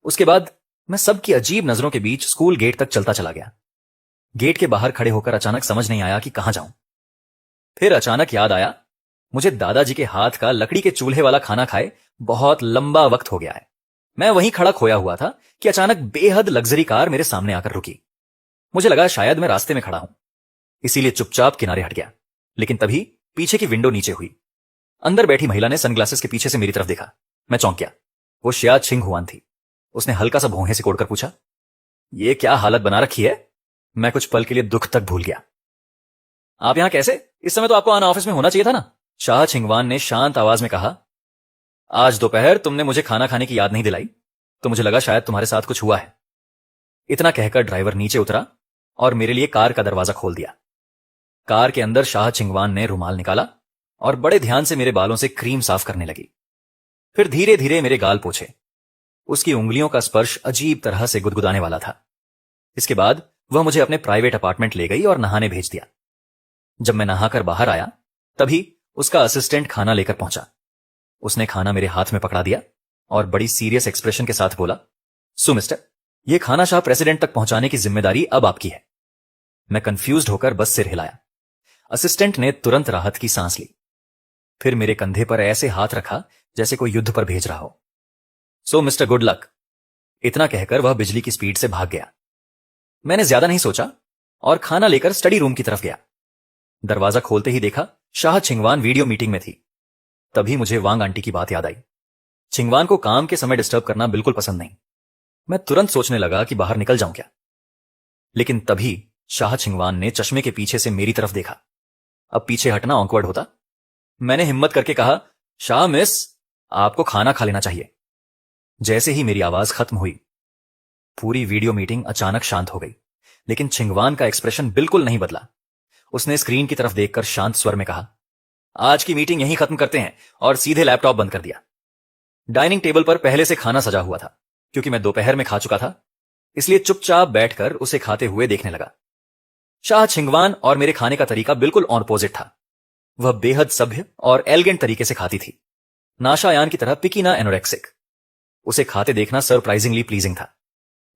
उसके बाद मैं सबकी अजीब नजरों के बीच स्कूल गेट तक चलता चला गया। गेट के बाहर खड़े होकर अचानक समझ नहीं आया कि कहां जाऊं। फिर अचानक याद आया, मुझे दादाजी के हाथ का लकड़ी के चूल्हे वाला खाना खाए बहुत लंबा वक्त हो गया है। मैं वहीं खड़ा खोया हुआ था कि अचानक बेहद लग्जरी कार मेरे सामने आकर रुकी। मुझे लगा शायद मैं रास्ते में खड़ा हूं, इसीलिए चुपचाप किनारे हट गया। लेकिन तभी पीछे की विंडो नीचे हुई। अंदर बैठी महिला ने सनग्लासेस के पीछे से मेरी तरफ देखा। मैं चौंक गया। वो शिया छिंग हुआन थी। उसने हल्का सा भौहें सिकोड़कर पूछा, ये क्या हालत बना रखी है? मैं कुछ पल के लिए दुख तक भूल गया। आप यहां कैसे? इस समय तो आपको आना ऑफिस में होना चाहिए था ना। शाह छिंगवान ने शांत आवाज में कहा, आज दोपहर तुमने मुझे खाना खाने की याद नहीं दिलाई, तो मुझे लगा शायद तुम्हारे साथ कुछ हुआ है। इतना कहकर ड्राइवर नीचे उतरा और मेरे लिए कार का दरवाजा खोल दिया। कार के अंदर शाह छिंगवान ने रुमाल निकाला और बड़े ध्यान से मेरे बालों से क्रीम साफ करने लगी। फिर धीरे धीरे मेरे गाल पोंछे। उसकी उंगलियों का स्पर्श अजीब तरह से गुदगुदाने वाला था। इसके बाद वह मुझे अपने प्राइवेट अपार्टमेंट ले गई और नहाने भेज दिया। जब मैं नहाकर बाहर आया तभी उसका असिस्टेंट खाना लेकर पहुंचा। उसने खाना मेरे हाथ में पकड़ा दिया और बड़ी सीरियस एक्सप्रेशन के साथ बोला, सो मिस्टर, यह खाना शाह प्रेसिडेंट तक पहुंचाने की जिम्मेदारी अब आपकी है। मैं कंफ्यूज्ड होकर बस सिर हिलाया। असिस्टेंट ने तुरंत राहत की सांस ली। फिर मेरे कंधे पर ऐसे हाथ रखा जैसे कोई युद्ध पर भेज रहा हो। सो मिस्टर गुड लक, इतना कहकर वह बिजली की स्पीड से भाग गया। मैंने ज्यादा नहीं सोचा और खाना लेकर स्टडी रूम की तरफ गया। दरवाजा खोलते ही देखा शाह छिंगवान वीडियो मीटिंग में थी। तभी मुझे वांग आंटी की बात याद आई। छिंगवान को काम के समय डिस्टर्ब करना बिल्कुल पसंद नहीं। मैं तुरंत सोचने लगा कि बाहर निकल जाऊं क्या। लेकिन तभी शाह छिंगवान ने चश्मे के पीछे से मेरी तरफ देखा। अब पीछे हटना ऑकवर्ड होता। मैंने हिम्मत करके कहा, शाह मिस, आपको खाना खा लेना चाहिए। जैसे ही मेरी आवाज खत्म हुई, पूरी वीडियो मीटिंग अचानक शांत हो गई। लेकिन छिंगवान का एक्सप्रेशन बिल्कुल नहीं बदला। उसने स्क्रीन की तरफ देखकर शांत स्वर में कहा, आज की मीटिंग यहीं खत्म करते हैं, और सीधे लैपटॉप बंद कर दिया। डाइनिंग टेबल पर पहले से खाना सजा हुआ था। क्योंकि मैं दोपहर में खा चुका था, इसलिए चुपचाप बैठकर उसे खाते हुए देखने लगा। शाह छिंगवान और मेरे खाने का तरीका बिल्कुल ऑपोजिट था। वह बेहद सभ्य और एलिगेंट तरीके से खाती थी, नाशायान की तरह पिकी ना एनोरेक्सिक। उसे खाते देखना सरप्राइजिंगली प्लीजिंग था।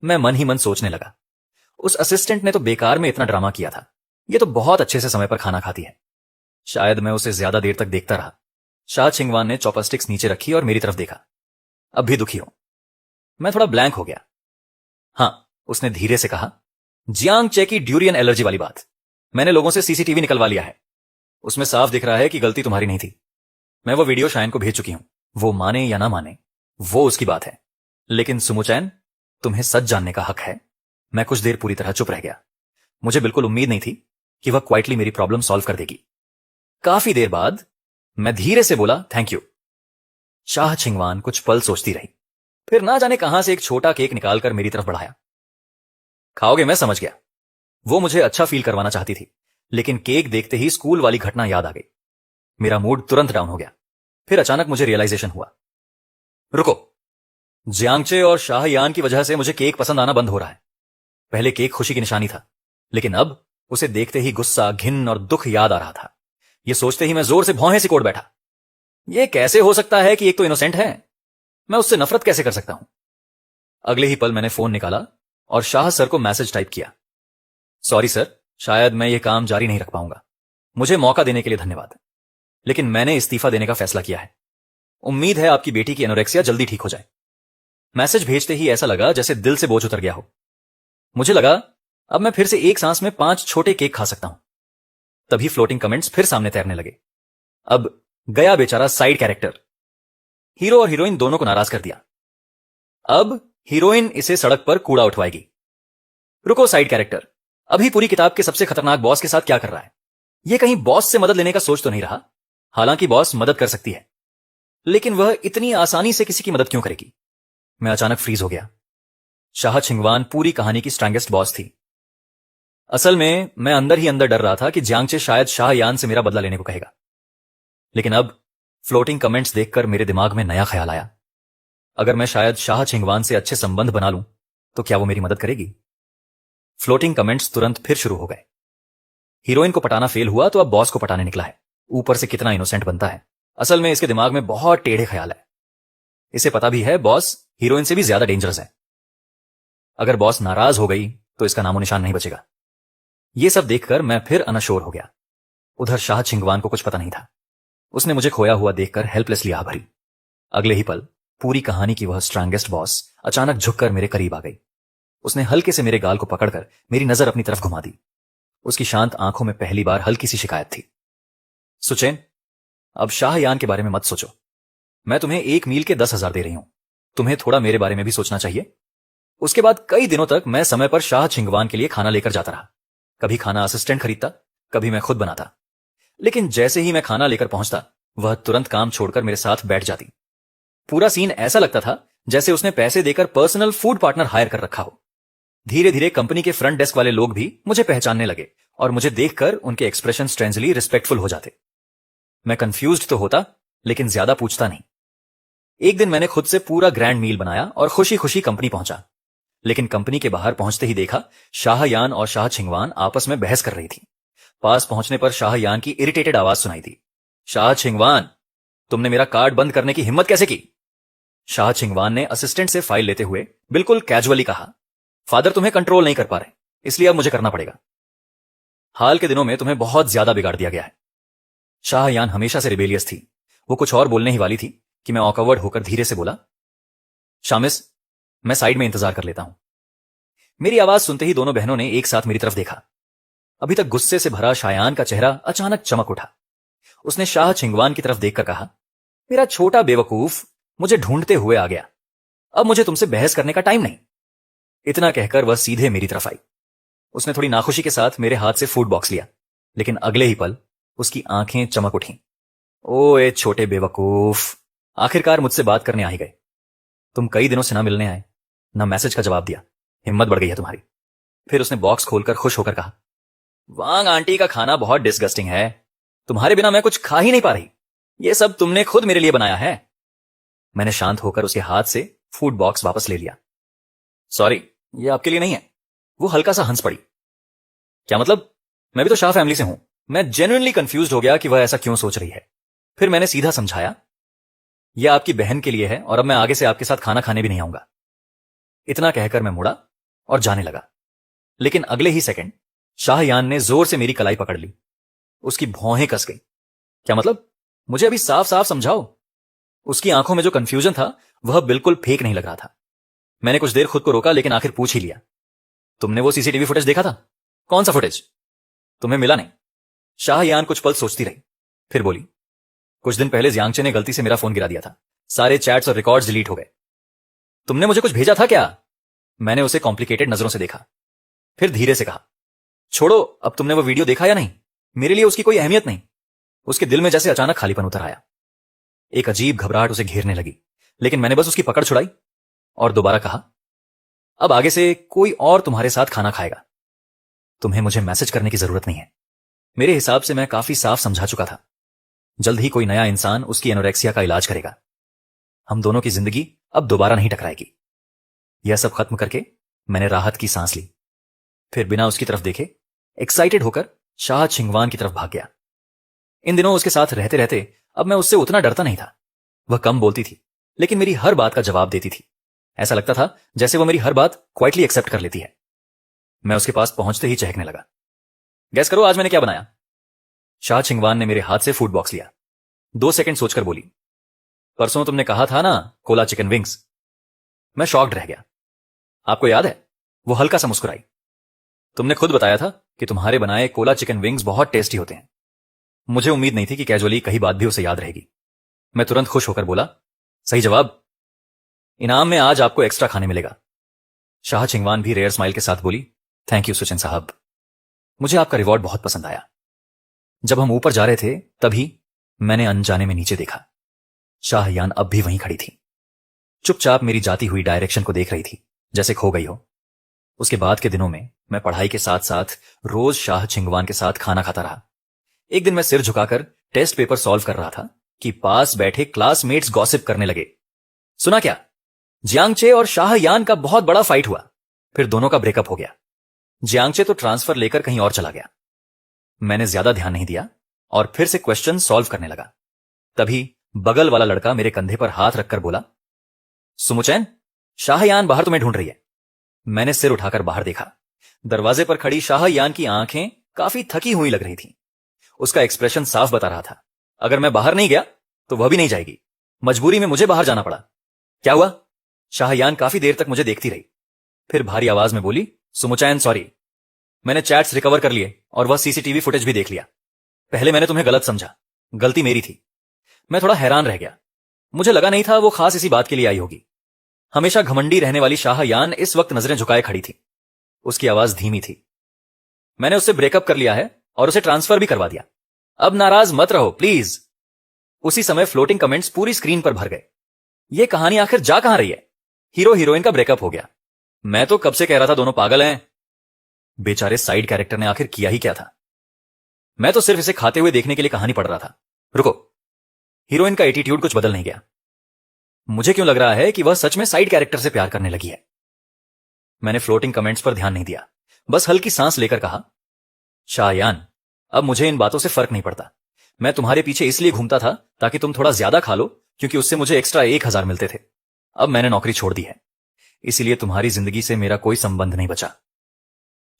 मैं मन ही मन सोचने लगा, उस असिस्टेंट ने तो बेकार में इतना ड्रामा किया था। यह तो बहुत अच्छे से समय पर खाना खाती है। शायद मैं उसे ज्यादा देर तक देखता रहा। शाह छिंगवान ने चॉपस्टिक्स नीचे रखी और मेरी तरफ देखा। अब भी दुखी हो? मैं थोड़ा ब्लैंक हो गया। हां, उसने धीरे से कहा, जियांग चे की ड्यूरियन एलर्जी वाली बात। मैंने लोगों से सीसीटीवी निकलवा लिया है। उसमें साफ दिख रहा है कि गलती तुम्हारी नहीं थी। मैं वो वीडियो शायन को भेज चुकी हूं। वो माने या ना माने, वो उसकी बात है। लेकिन सुमुचैन, तुम्हें सच जानने का हक है। मैं कुछ देर पूरी तरह चुप रह गया। मुझे बिल्कुल उम्मीद नहीं थी कि वह क्वाइटली मेरी प्रॉब्लम सॉल्व कर देगी। काफी देर बाद मैं धीरे से बोला, थैंक यू। शाह छिंगवान कुछ पल सोचती रही, फिर ना जाने कहां से एक छोटा केक निकालकर मेरी तरफ बढ़ाया। खाओगे? मैं समझ गया। वो मुझे अच्छा फील करवाना चाहती थी, लेकिन केक देखते ही स्कूल वाली घटना याद आ गई। मेरा मूड तुरंत डाउन हो गया। फिर अचानक मुझे रियलाइजेशन हुआ, रुको, जियांगचे और शाहयान की वजह से मुझे केक पसंद आना बंद हो रहा है। पहले केक खुशी की निशानी था, लेकिन अब उसे देखते ही गुस्सा, घिन और दुख याद आ रहा था। यह सोचते ही मैं जोर से भौहें सिकोड़ बैठा। यह कैसे हो सकता है कि एक तो इनोसेंट है, मैं उससे नफरत कैसे कर सकता हूं? अगले ही पल मैंने फोन निकाला और शाह सर को मैसेज टाइप किया, सॉरी सर, शायद मैं यह काम जारी नहीं रख पाऊंगा। मुझे मौका देने के लिए धन्यवाद, लेकिन मैंने इस्तीफा देने का फैसला किया है। उम्मीद है आपकी बेटी की एनोरेक्सिया जल्दी ठीक हो जाए। मैसेज भेजते ही ऐसा लगा जैसे दिल से बोझ उतर गया हो। मुझे लगा अब मैं फिर से एक सांस में 5 छोटे केक खा सकता हूं। तभी फ्लोटिंग कमेंट्स फिर सामने तैरने लगे। अब गया बेचारा साइड कैरेक्टर। हीरो और हीरोइन दोनों को नाराज कर दिया। अब हीरोइन इसे सड़क पर कूड़ा उठवाएगी। रुको साइड कैरेक्टर, अभी पूरी किताब के सबसे खतरनाक बॉस के साथ क्या कर रहा है? यह कहीं बॉस से मदद लेने का सोच तो नहीं रहा? हालांकि बॉस मदद कर सकती है, लेकिन वह इतनी आसानी से किसी की मदद क्यों करेगी? मैं अचानक फ्रीज हो गया। शाह छिंगवान पूरी कहानी की स्ट्रांगेस्ट बॉस थी। असल में मैं अंदर ही अंदर डर रहा था कि जियांगचे शायद शाहयान से मेरा बदला लेने को कहेगा। लेकिन अब फ्लोटिंग कमेंट्स देखकर मेरे दिमाग में नया ख्याल आया। अगर मैं शायद शाह छिंगवान से अच्छे संबंध बना लूं तो क्या वो मेरी मदद करेगी? फ्लोटिंग कमेंट्स तुरंत फिर शुरू हो गए। हीरोइन को पटाना फेल हुआ तो अब बॉस को पटाने निकला है। ऊपर से कितना इनोसेंट बनता है। असल में इसके दिमाग में बहुत टेढ़े ख्याल है। इसे पता भी है बॉस हीरोइन से भी ज्यादा डेंजरस है। अगर बॉस नाराज हो गई तो इसका नामो निशान नहीं बचेगा। यह सब देखकर मैं फिर अनश्योर हो गया। उधर शाह छिंगवान को कुछ पता नहीं था। उसने मुझे खोया हुआ देखकर हेल्पलेसली आ भरी। अगले ही पल पूरी कहानी की वह स्ट्रांगेस्ट बॉस अचानक झुककर मेरे करीब आ गई। उसने हल्के से मेरे गाल को पकड़कर मेरी नजर अपनी तरफ घुमा दी। उसकी शांत आंखों में पहली बार हल्की सी शिकायत थी। सुचैन, अब शाहयान के बारे में मत सोचो। मैं तुम्हें 1 मील के 10,000 दे रही हूं। तुम्हें थोड़ा मेरे बारे में भी सोचना चाहिए। उसके बाद कई दिनों तक मैं समय पर शाह छिंगवान के लिए खाना लेकर जाता रहा। कभी खाना असिस्टेंट खरीदता, कभी मैं खुद बनाता। लेकिन जैसे ही मैं खाना लेकर पहुंचता वह तुरंत काम छोड़कर मेरे साथ बैठ जाती। पूरा सीन ऐसा लगता था जैसे उसने पैसे देकर पर्सनल फूड पार्टनर हायर कर रखा हो। धीरे धीरे कंपनी के फ्रंट डेस्क वाले लोग भी मुझे पहचानने लगे और मुझे देखकर उनके एक्सप्रेशन स्ट्रेंजली रिस्पेक्टफुल हो जाते। मैं कंफ्यूज्ड तो होता लेकिन ज्यादा पूछता नहीं। एक दिन मैंने खुद से पूरा ग्रैंड मील बनाया और खुशी खुशी कंपनी पहुंचा। लेकिन कंपनी के बाहर पहुंचते ही देखा शाहयान और शाह छिंगवान आपस में बहस कर रही थी। पास पहुंचने पर शाहयान की इरिटेटेड आवाज सुनाई दी। शाह छिंगवान, तुमने मेरा कार्ड बंद करने की हिम्मत कैसे की? शाह छिंगवान ने असिस्टेंट से फाइल लेते हुए बिल्कुल कैजुअली कहा, फादर तुम्हें कंट्रोल नहीं कर पा रहे, इसलिए अब मुझे करना पड़ेगा। हाल के दिनों में तुम्हें बहुत ज्यादा बिगाड़ दिया गया है। शाहयान हमेशा से रिबेलियस थी। वो कुछ और बोलने ही वाली थी कि मैं ऑकवर्ड होकर धीरे से बोला, शामिस, मैं साइड में इंतजार कर लेता हूं। मेरी आवाज सुनते ही दोनों बहनों ने एक साथ मेरी तरफ देखा। अभी तक गुस्से से भरा शायान का चेहरा अचानक चमक उठा। उसने शाह छिंगवान की तरफ देखकर कहा, मेरा छोटा बेवकूफ मुझे ढूंढते हुए आ गया। अब मुझे तुमसे बहस करने का टाइम नहीं। इतना कहकर वह सीधे मेरी तरफ आई। उसने थोड़ी नाखुशी के साथ मेरे हाथ से फूड बॉक्स लिया, लेकिन अगले ही पल उसकी आंखें चमक उठी। ओए छोटे बेवकूफ, आखिरकार मुझसे बात करने आ ही गए। तुम कई दिनों से ना मिलने आए, ना मैसेज का जवाब दिया। हिम्मत बढ़ गई है तुम्हारी। फिर उसने बॉक्स खोलकर खुश होकर कहा, वांग आंटी का खाना बहुत डिस्गस्टिंग है। तुम्हारे बिना मैं कुछ खा ही नहीं पा रही। यह सब तुमने खुद मेरे लिए बनाया है। मैंने शांत होकर उसके हाथ से फूड बॉक्स वापस ले लिया। सॉरी, यह आपके लिए नहीं है। वो हल्का सा हंस पड़ी। क्या मतलब? मैं भी तो शाह फैमिली से हूं। मैं जेन्युइनली कंफ्यूज्ड हो गया कि वह ऐसा क्यों सोच रही है। फिर मैंने सीधा समझाया, यह आपकी बहन के लिए है और अब मैं आगे से आपके साथ खाना खाने भी नहीं आऊंगा। इतना कहकर मैं मुड़ा और जाने लगा। लेकिन अगले ही सेकंड शाहयान ने जोर से मेरी कलाई पकड़ ली। उसकी भौहें कस गई। क्या मतलब? मुझे अभी साफ साफ समझाओ। उसकी आंखों में जो कंफ्यूजन था वह बिल्कुल फेक नहीं लग रहा था। मैंने कुछ देर खुद को रोका लेकिन आखिर पूछ ही लिया, तुमने वो सीसीटीवी फुटेज देखा था? कौन सा फुटेज? तुम्हें मिला नहीं? शाहयान कुछ पल सोचती रही, फिर बोली, कुछ दिन पहले जियांगचे ने गलती से मेरा फोन गिरा दिया था। सारे चैट्स और रिकॉर्ड्स डिलीट हो गए। तुमने मुझे कुछ भेजा था क्या? मैंने उसे कॉम्प्लिकेटेड नजरों से देखा, फिर धीरे से कहा, छोड़ो, अब तुमने वो वीडियो देखा या नहीं? मेरे लिए उसकी कोई अहमियत नहीं। उसके दिल में जैसे अचानक खालीपन उतर आया। एक अजीब घबराहट उसे घेरने लगी, लेकिन मैंने बस उसकी पकड़ छुड़ाई और दोबारा कहा, अब आगे से कोई और तुम्हारे साथ खाना खाएगा। तुम्हें मुझे मैसेज करने की जरूरत नहीं है। मेरे हिसाब से मैं काफी साफ समझा चुका था। जल्द ही कोई नया इंसान उसकी एनोरेक्सिया का इलाज करेगा। हम दोनों की जिंदगी अब दोबारा नहीं टकराएगी। यह सब खत्म करके मैंने राहत की सांस ली। फिर बिना उसकी तरफ देखे एक्साइटेड होकर शाह छिंगवान की तरफ भाग गया। इन दिनों उसके साथ रहते रहते अब मैं उससे उतना डरता नहीं था। वह कम बोलती थी, लेकिन मेरी हर बात का जवाब देती थी। ऐसा लगता था जैसे वह मेरी हर बात क्वाइटली एक्सेप्ट कर लेती है। मैं उसके पास पहुंचते ही चहकने लगा। गैस करो आज मैंने क्या बनाया? शाह छिंगवान ने मेरे हाथ से फूड बॉक्स लिया। 2 सेकंड सोचकर बोली, परसों तुमने कहा था ना कोला चिकन विंग्स। मैं शॉक्ड रह गया। आपको याद है? वो हल्का सा मुस्कुराई। तुमने खुद बताया था कि तुम्हारे बनाए कोला चिकन विंग्स बहुत टेस्टी होते हैं। मुझे उम्मीद नहीं थी कि कैजुअली कहीं बात भी उसे याद रहेगी। मैं तुरंत खुश होकर बोला, सही जवाब। इनाम में आज आपको एक्स्ट्रा खाने मिलेगा। शाह छिंगवान भी रेयर स्माइल के साथ बोली, थैंक यू सुचेन साहब, मुझे आपका रिवॉर्ड बहुत पसंद आया। जब हम ऊपर जा रहे थे तभी मैंने अनजाने में नीचे देखा। शाहयान अब भी वहीं खड़ी थी, चुपचाप मेरी जाती हुई डायरेक्शन को देख रही थी, जैसे खो गई हो। उसके बाद के दिनों में मैं पढ़ाई के साथ साथ रोज शाह छिंगवान के साथ खाना खाता रहा। एक दिन मैं सिर झुकाकर टेस्ट पेपर सॉल्व कर रहा था कि पास बैठे क्लासमेट्स गॉसिप करने लगे। सुना क्या? जियांगचे और शाहयान का बहुत बड़ा फाइट हुआ। फिर दोनों का ब्रेकअप हो गया। जियांगचे तो ट्रांसफर लेकर कहीं और चला गया। मैंने ज्यादा ध्यान नहीं दिया और फिर से क्वेश्चन सॉल्व करने लगा। तभी बगल वाला लड़का मेरे कंधे पर हाथ रखकर बोला, सुमुचैन, शाहयान बाहर तुम्हें ढूंढ रही है। मैंने सिर उठाकर बाहर देखा। दरवाजे पर खड़ी शाहयान की आंखें काफी थकी हुई लग रही थीं। उसका एक्सप्रेशन साफ बता रहा था, अगर मैं बाहर नहीं गया तो वह भी नहीं जाएगी। मजबूरी में मुझे बाहर जाना पड़ा। क्या हुआ? शाहयान काफी देर तक मुझे देखती रही। फिर भारी आवाज में बोली, सुमुचैन सॉरी, मैंने चैट्स रिकवर कर लिए और वह सीसीटीवी फुटेज भी देख लिया। पहले मैंने तुम्हें गलत समझा, गलती मेरी थी। मैं थोड़ा हैरान रह गया। मुझे लगा नहीं था वो खास इसी बात के लिए आई होगी। हमेशा घमंडी रहने वाली शाहयान इस वक्त नजरें झुकाए खड़ी थी। उसकी आवाज धीमी थी। मैंने उससे ब्रेकअप कर लिया है और उसे ट्रांसफर भी करवा दिया। अब नाराज मत रहो प्लीज। उसी समय फ्लोटिंग कमेंट्स पूरी स्क्रीन पर भर गए। ये कहानी आखिर जा कहां रही है? हीरो हीरोइन का ब्रेकअप हो गया। मैं तो कब से कह रहा था दोनों पागल हैं। बेचारे साइड कैरेक्टर ने आखिर किया ही क्या था? मैं तो सिर्फ इसे खाते हुए देखने के लिए कहानी पढ़ रहा था। रुको, हीरोइन का एटीट्यूड कुछ बदल नहीं गया। मुझे क्यों लग रहा है कि वह सच में साइड कैरेक्टर से प्यार करने लगी है। मैंने फ्लोटिंग कमेंट्स पर ध्यान नहीं दिया, बस हल्की सांस लेकर कहा, शाहयान, अब मुझे इन बातों से फर्क नहीं पड़ता। मैं तुम्हारे पीछे इसलिए घूमता था ताकि तुम थोड़ा ज्यादा खा लो, क्योंकि उससे मुझे एक्स्ट्रा 1,000 मिलते थे। अब मैंने नौकरी छोड़ दी है, इसलिए तुम्हारी जिंदगी से मेरा कोई संबंध नहीं बचा।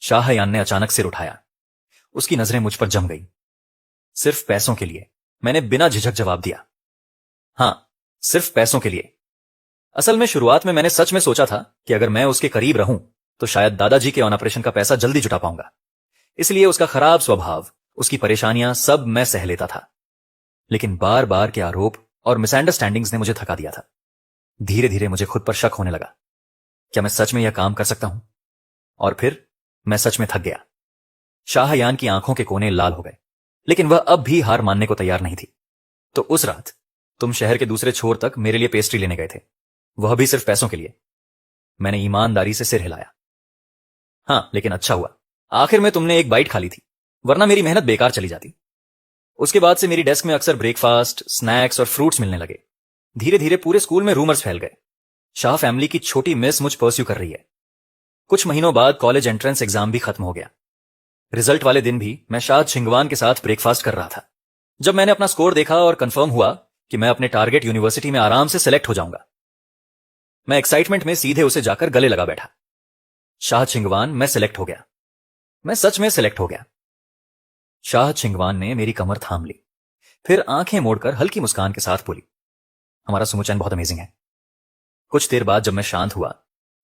शाहयान ने अचानक सिर उठाया। उसकी नजरें मुझ पर जम गई। सिर्फ पैसों के लिए? मैंने बिना झिझक जवाब दिया। हां, सिर्फ पैसों के लिए। असल में शुरुआत में मैंने सच में सोचा था कि अगर मैं उसके करीब रहूं तो शायद दादाजी के ऑन ऑपरेशन का पैसा जल्दी जुटा पाऊंगा। इसलिए उसका खराब स्वभाव, उसकी परेशानियां सब मैं सह लेता था। लेकिन बार बार के आरोप और मिसअंडरस्टैंडिंग्स ने मुझे थका दिया था। धीरे धीरे मुझे खुद पर शक होने लगा। क्या मैं सच में यह काम कर सकता हूं? और फिर मैं सच में थक गया। शाहयान की आंखों के कोने लाल हो गए, लेकिन वह अब भी हार मानने को तैयार नहीं थी। तो उस रात तुम शहर के दूसरे छोर तक मेरे लिए पेस्ट्री लेने गए थे, वह भी सिर्फ पैसों के लिए। मैंने ईमानदारी से सिर हिलाया। हां, लेकिन अच्छा हुआ आखिर में तुमने एक बाइट खा ली थी, वरना मेरी मेहनत बेकार चली जाती। उसके बाद से मेरी डेस्क में अक्सर ब्रेकफास्ट, स्नैक्स और फ्रूट्स मिलने लगे। धीरे धीरे पूरे स्कूल में रूमर्स फैल गए। शाह फैमिली की छोटी मिस मुझ परस्यू कर रही है। कुछ महीनों बाद कॉलेज एंट्रेंस एग्जाम भी खत्म हो गया। रिजल्ट वाले दिन भी मैं शाह छिंगवान के साथ ब्रेकफास्ट कर रहा था। जब मैंने अपना स्कोर देखा और कंफर्म हुआ कि मैं अपने टारगेट यूनिवर्सिटी में आराम से सेलेक्ट हो जाऊंगा, मैं एक्साइटमेंट में सीधे उसे जाकर गले लगा बैठा। शाह छिंगवान, मैं सेलेक्ट हो गया। मैं सच में सेलेक्ट हो गया। शाह छिंगवान ने मेरी कमर थाम ली, फिर आंखें मोड़कर हल्की मुस्कान के साथ बोली, हमारा सुमुचैन बहुत अमेजिंग है। कुछ देर बाद जब मैं शांत हुआ,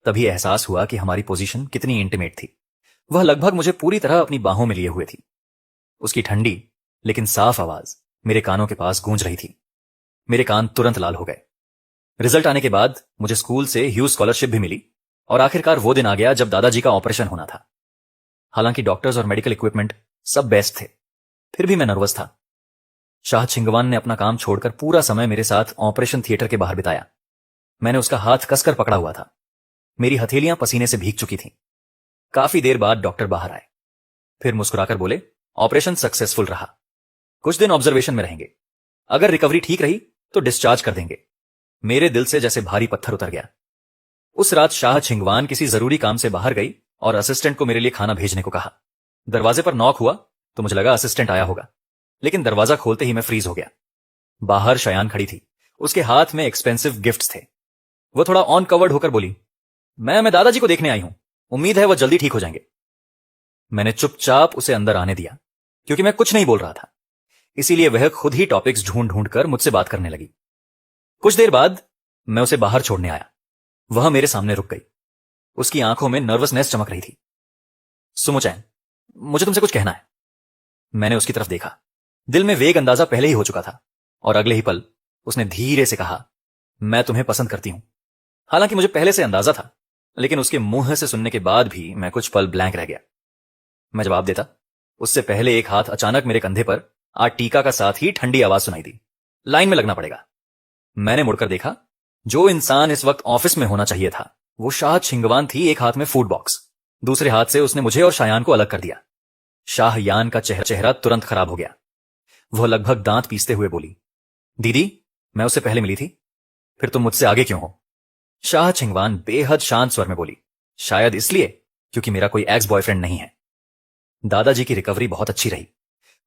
तभी एहसास हुआ कि हमारी पोजीशन कितनी इंटीमेट थी। वह लगभग मुझे पूरी तरह अपनी बाहों में लिए हुए थी। उसकी ठंडी लेकिन साफ आवाज मेरे कानों के पास गूंज रही थी। मेरे कान तुरंत लाल हो गए। रिजल्ट आने के बाद मुझे स्कूल से ह्यूज स्कॉलरशिप भी मिली और आखिरकार वो दिन आ गया जब दादाजी का ऑपरेशन होना था। हालांकि डॉक्टर्स और मेडिकल इक्विपमेंट सब बेस्ट थे, फिर भी मैं नर्वस था। शाह छिंगवान ने अपना काम छोड़कर पूरा समय मेरे साथ ऑपरेशन थिएटर के बाहर बिताया। मैंने उसका हाथ कसकर पकड़ा हुआ था। मेरी हथेलियां पसीने से भीग चुकी थीं। काफी देर बाद डॉक्टर बाहर आए, फिर मुस्कुराकर बोले, ऑपरेशन सक्सेसफुल रहा। कुछ दिन ऑब्जर्वेशन में रहेंगे। अगर रिकवरी ठीक रही तो डिस्चार्ज कर देंगे। मेरे दिल से जैसे भारी पत्थर उतर गया। उस रात शाह छिंगवान किसी जरूरी काम से बाहर गई और असिस्टेंट को मेरे लिए खाना भेजने को कहा। दरवाजे पर नॉक हुआ तो मुझे लगा असिस्टेंट आया होगा, लेकिन दरवाजा खोलते ही मैं फ्रीज हो गया। बाहर शयान खड़ी थी। उसके हाथ में एक्सपेंसिव गिफ्ट्स थे। वो थोड़ा ऑन कवर्ड होकर बोली, मैं दादाजी को देखने आई हूं, उम्मीद है वह जल्दी ठीक हो जाएंगे। मैंने चुपचाप उसे अंदर आने दिया, क्योंकि मैं कुछ नहीं बोल रहा था। इसीलिए वह खुद ही टॉपिक्स ढूंढ ढूंढ कर मुझसे बात करने लगी। कुछ देर बाद मैं उसे बाहर छोड़ने आया। वह मेरे सामने रुक गई। उसकी आंखों में नर्वसनेस चमक रही थी। सुमुचैन, मुझे तुमसे कुछ कहना है। मैंने उसकी तरफ देखा। दिल में वेग अंदाजा पहले ही हो चुका था और अगले ही पल उसने धीरे से कहा, मैं तुम्हें पसंद करती हूं। हालांकि मुझे पहले से अंदाजा था, लेकिन उसके मुंह से सुनने के बाद भी मैं कुछ पल ब्लैंक रह गया। मैं जवाब देता, उससे पहले एक हाथ अचानक मेरे कंधे पर आज टीका का साथ ही ठंडी आवाज सुनाई दी, लाइन में लगना पड़ेगा। मैंने मुड़कर देखा। जो इंसान इस वक्त ऑफिस में होना चाहिए था वो शाह छिंगवान थी। एक हाथ में फूड बॉक्स, दूसरे हाथ से उसने मुझे और शायान को अलग कर दिया। शाहयान का चेहरा तुरंत खराब हो गया। वह लगभग दांत पीसते हुए बोली, दीदी, मैं उससे पहले मिली थी, फिर तुम मुझसे आगे क्यों हो? शाह छिंगवान बेहद शांत स्वर में बोली, शायद इसलिए क्योंकि मेरा कोई एक्स बॉयफ्रेंड नहीं है। दादाजी की रिकवरी बहुत अच्छी रही।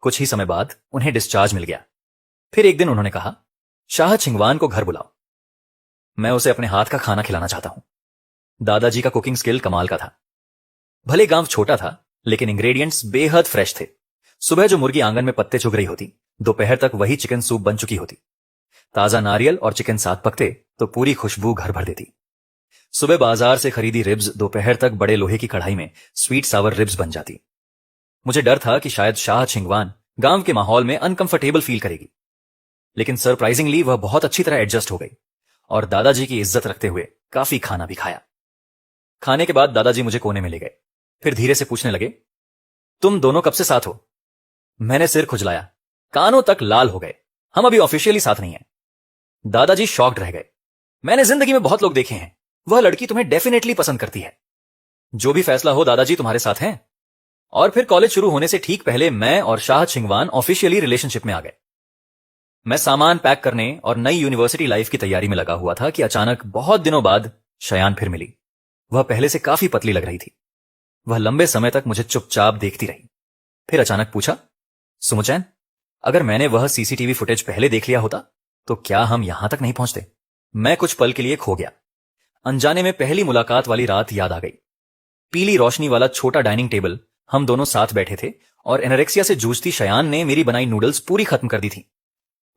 कुछ ही समय बाद उन्हें डिस्चार्ज मिल गया। फिर एक दिन उन्होंने कहा, शाह छिंगवान को घर बुलाओ, मैं उसे अपने हाथ का खाना खिलाना चाहता हूं। दादाजी का कुकिंग स्किल कमाल का था। भले गांव छोटा था, लेकिन इंग्रेडिएंट्स बेहद फ्रेश थे। सुबह जो मुर्गी आंगन में पत्ते चुग रही होती, दोपहर तक वही चिकन सूप बन चुकी होती। ताजा नारियल और चिकन साथ पकते तो पूरी खुशबू घर भर देती। सुबह बाजार से खरीदी रिब्स दोपहर तक बड़े लोहे की कढ़ाई में स्वीट सावर रिब्स बन जाती। मुझे डर था कि शायद शाह छिंगवान गांव के माहौल में अनकंफर्टेबल फील करेगी, लेकिन सरप्राइजिंगली वह बहुत अच्छी तरह एडजस्ट हो गई और दादाजी की इज्जत रखते हुए काफी खाना भी खाया। खाने के बाद दादाजी मुझे कोने में ले गए। फिर धीरे से पूछने लगे, तुम दोनों कब से साथ हो? मैंने सिर खुजलाया, कानों तक लाल हो गए। हम अभी ऑफिशियली साथ नहीं हैं। दादाजी शॉक्ड रह गए। मैंने जिंदगी में बहुत लोग देखे हैं, वह लड़की तुम्हें डेफिनेटली पसंद करती है। जो भी फैसला हो दादाजी तुम्हारे साथ हैं। और फिर कॉलेज शुरू होने से ठीक पहले मैं और शाह छिंगवान ऑफिशियली रिलेशनशिप में आ गए। मैं सामान पैक करने और नई यूनिवर्सिटी लाइफ की तैयारी में लगा हुआ था कि अचानक बहुत दिनों बाद शयान फिर मिली। वह पहले से काफी पतली लग रही थी। वह लंबे समय तक मुझे चुपचाप देखती रही। फिर अचानक पूछा, सुमुचैन, अगर मैंने वह सीसीटीवी फुटेज पहले देख लिया होता तो क्या हम यहां तक नहीं पहुंचते? मैं कुछ पल के लिए खो गया। अनजाने में पहली मुलाकात वाली रात याद आ गई। पीली रोशनी वाला छोटा डाइनिंग टेबल, हम दोनों साथ बैठे थे और एनोरेक्सिया से जूझती शयान ने मेरी बनाई नूडल्स पूरी खत्म कर दी थी।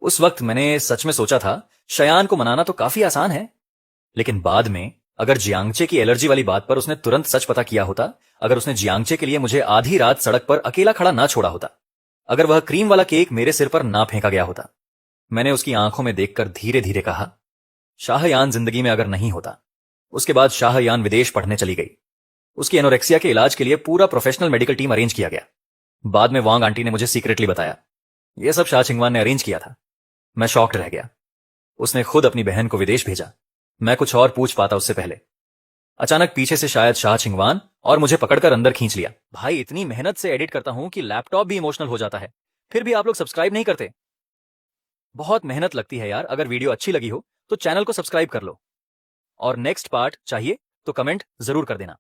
उस वक्त मैंने सच में सोचा था शयान को मनाना तो काफी आसान है, लेकिन बाद में अगर जियांगचे की एलर्जी वाली बात पर उसने तुरंत सच पता किया होता, अगर उसने जियांगचे के लिए मुझे आधी रात सड़क पर अकेला खड़ा ना छोड़ा होता, अगर वह क्रीम वाला केक मेरे सिर पर ना फेंका गया होता। मैंने उसकी आंखों में देखकर धीरे धीरे कहा, शाहयान जिंदगी में अगर नहीं होता। उसके बाद शाहयान विदेश पढ़ने चली गई। उसकी एनोरेक्सिया के इलाज के लिए पूरा प्रोफेशनल मेडिकल टीम अरेंज किया गया। बाद में वांग आंटी ने मुझे सीक्रेटली बताया, यह सब शाह छिंगवान ने अरेंज किया था। मैं शॉक्ड रह गया। उसने खुद अपनी बहन को विदेश भेजा। मैं कुछ और पूछ पाता उससे पहले। अचानक पीछे से शायद शाह छिंगवान और मुझे पकड़कर अंदर खींच लिया। भाई, इतनी मेहनत से एडिट करता हूं कि लैपटॉप भी इमोशनल हो जाता है, फिर भी आप लोग सब्सक्राइब नहीं करते। बहुत मेहनत लगती है यार। अगर वीडियो अच्छी लगी हो तो चैनल को सब्सक्राइब कर लो और नेक्स्ट पार्ट चाहिए तो कमेंट जरूर कर देना।